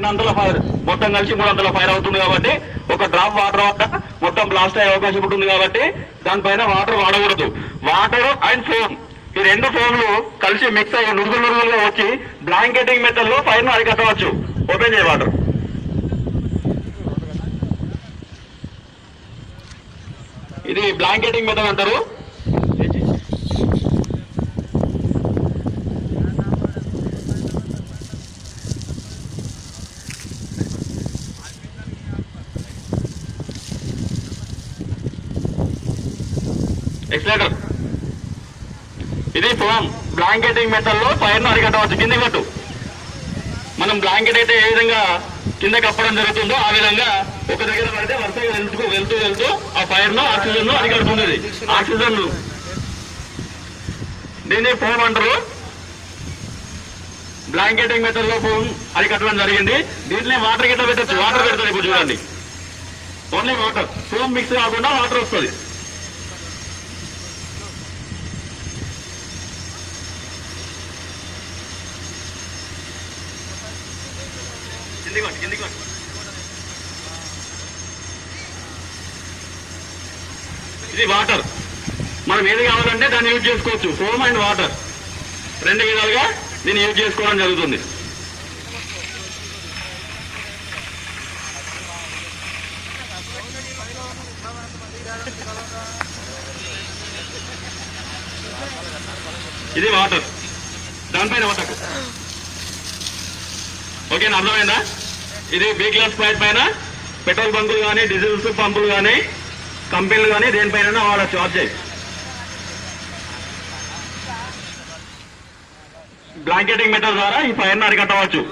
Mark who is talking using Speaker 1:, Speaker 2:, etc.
Speaker 1: 200 fire మొత్తం కలిసి 300 fire అవుతుంది కాబట్టి ఒక డ్రాప్ వాటర్ వల్ల మొత్తం బ్లాస్ట్ అయ్యే అవకాశం ఉంటుంది కాబట్టి దానిపైన వాటర్ వాడకూడదు. వాటర్ అండ్ ఫోమ్ ఈ రెండు ఫోన్లు కలిసి మిక్స్ అయ్యి నురుగులుగా వచ్చి బ్లాంకెటింగ్ మెథడ్ లో ఫైర్ ను అరికట్టవచ్చు. ఓపెన్ చేయ వాటర్. ఇది బ్లాంకెటింగ్ మెథడ్ అంటారు. ఎక్స్లేటర్ ఇది ఫోమ్ బ్లాంకెటింగ్ మెథడ్ లో ఫైర్ ను అరికట్టవచ్చు. కింద కట్టు మనం బ్లాంకెట్ అయితే ఏ విధంగా కింద కప్పడం జరుగుతుందో ఆ విధంగా ఒక దగ్గర పడితే వరుసగా వెళ్తూ వెళ్తూ ఆ ఫైర్ ను ఆక్సిజన్ ను అరికడుతుంది. ఆక్సిజన్ దీన్ని ఫోమ్ అంటారు. బ్లాంకెటింగ్ మెథడ్ లో ఫోమ్ అరికట్టడం జరిగింది. దీంట్లో వాటర్ గిట్ట పెట్టచ్చు. వాటర్ పెడతారు. ఇప్పుడు చూడండి ఓన్లీ వాటర్, ఫోమ్ మిక్స్ కాకుండా వాటర్ వస్తుంది. ఇది వాటర్. మనం ఏది కావాలంటే దాన్ని యూజ్ చేసుకోవచ్చు. ఫోమ్ అండ్ వాటర్ రెండు విధాలుగా దీన్ని యూజ్ చేసుకోవడం జరుగుతుంది. ఇది వాటర్, దానిపైన వాటర్. ఓకేనా, అర్థమైందా? ఇది బీ క్లాస్ ఫ్లైట్ పైన పెట్రోల్ బంకులు కానీ డీజిల్స్ పంపులు కానీ కంపెనీలు కానీ దేనిపైన వాడచ్చు. ఆబ్జెక్ట్ బ్లాంకెటింగ్ మెథడ్ ద్వారా ఈ ఫైర్ ను అరికట్టవచ్చు.